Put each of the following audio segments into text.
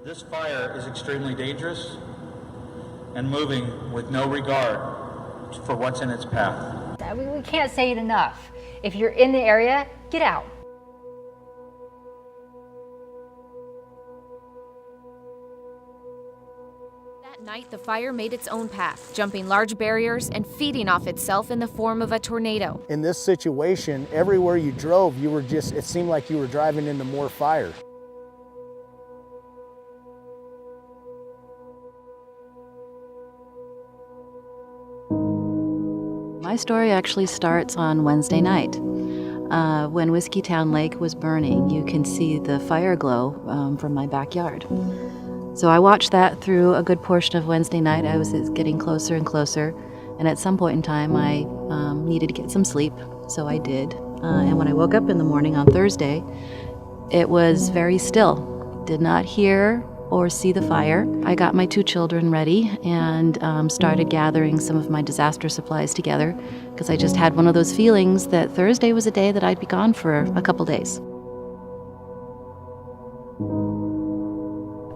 This fire is extremely dangerous and moving with no regard for what's in its path. We can't say it enough. If you're in the area, get out. That night, the fire made its own path, jumping large barriers and feeding off itself in the form of a tornado. In this situation, everywhere you drove, it seemed like you were driving into more fire. My story actually starts on Wednesday night. When Whiskeytown Lake was burning, you can see the fire glow from my backyard. So I watched that through a good portion of Wednesday night. I was getting closer and closer, and at some point in time I needed to get some sleep, so I did. And when I woke up in the morning on Thursday, it was very still. Did not hear or see the fire. I got my 2 children ready and started gathering some of my disaster supplies together because I just had one of those feelings that Thursday was a day that I'd be gone for a couple days.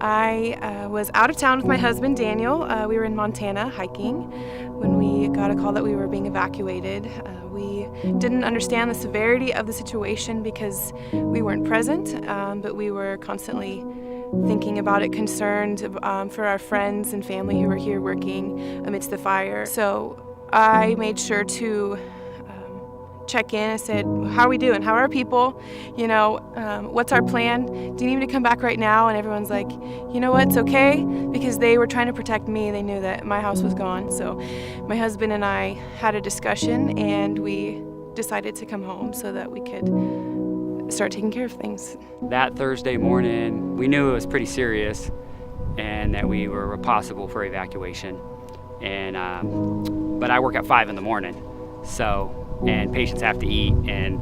I was out of town with my husband, Daniel. We were in Montana hiking when we got a call that we were being evacuated. We didn't understand the severity of the situation because we weren't present, but we were constantly thinking about it, concerned for our friends and family who were here working amidst the fire. So I made sure to check in. I said, how are we doing? How are our people? You know, what's our plan? Do you need me to come back right now? And everyone's like, you know what, it's okay, because they were trying to protect me. They knew that my house was gone. So my husband and I had a discussion and we decided to come home so that we could start taking care of things. That Thursday morning, we knew it was pretty serious and that we were possible for evacuation. And but I work at 5 in the morning, and patients have to eat, and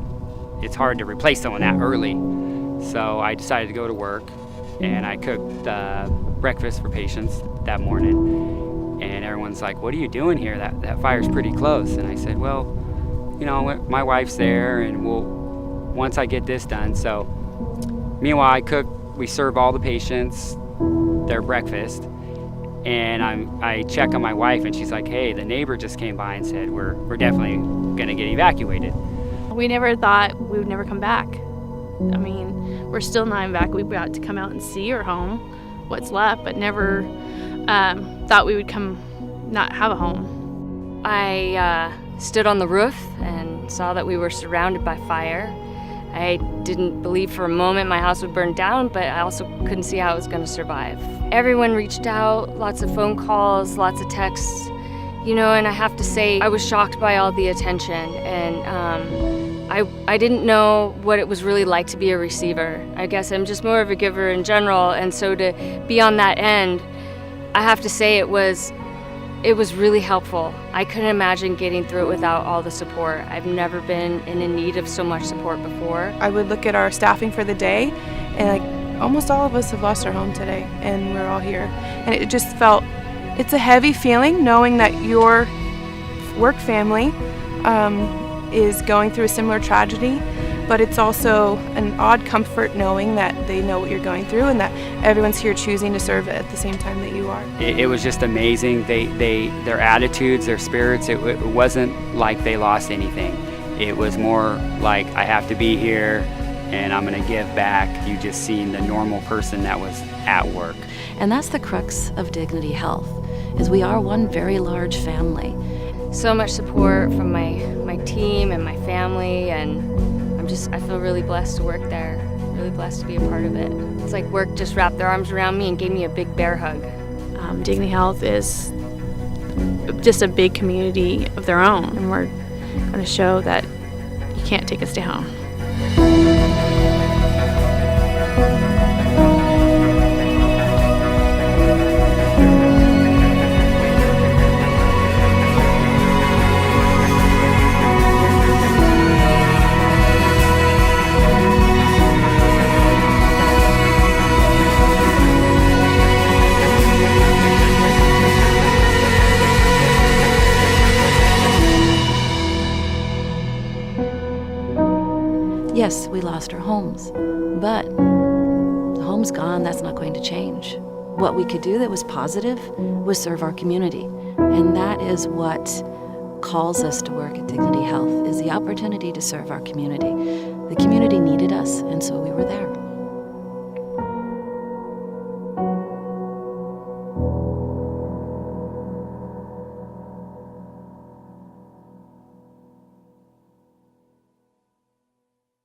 it's hard to replace someone that early. So I decided to go to work, and I cooked breakfast for patients that morning. And everyone's like, "What are you doing here? That fire's pretty close." And I said, "Well, you know, my wife's there, and once I get this done." So meanwhile, we serve all the patients their breakfast, and I check on my wife, and she's like, "Hey, the neighbor just came by and said we're definitely gonna get evacuated." We never thought we would never come back. I mean, we're still not back. We've got to come out and see our home, what's left, but never thought we would not have a home. I stood on the roof and saw that we were surrounded by fire. I didn't believe for a moment my house would burn down, but I also couldn't see how I was going to survive. Everyone reached out, lots of phone calls, lots of texts, you know, and I have to say I was shocked by all the attention, and I didn't know what it was really like to be a receiver. I guess I'm just more of a giver in general, and so to be on that end, I have to say it was really helpful. I couldn't imagine getting through it without all the support. I've never been in need of so much support before. I would look at our staffing for the day, and almost all of us have lost our home today, and we're all here. And it just it's a heavy feeling knowing that your work family is going through a similar tragedy, but it's also an odd comfort knowing that they know what you're going through and that everyone's here choosing to serve at the same time that you are. It was just amazing. Their attitudes, their spirits, it wasn't like they lost anything. It was more like, I have to be here and I'm gonna give back. You just seen the normal person that was at work. And that's the crux of Dignity Health, is we are one very large family. So much support from my team and my family, and I feel really blessed to work there, really blessed to be a part of it. It's like work just wrapped their arms around me and gave me a big bear hug. Dignity Health is just a big community of their own, and we're going to show that you can't take us down. Yes, we lost our homes, but the homes room's gone, that's not going to change. What we could do that was positive was serve our community. And that is what calls us to work at Dignity Health, is the opportunity to serve our community. The community needed us, and so we were there.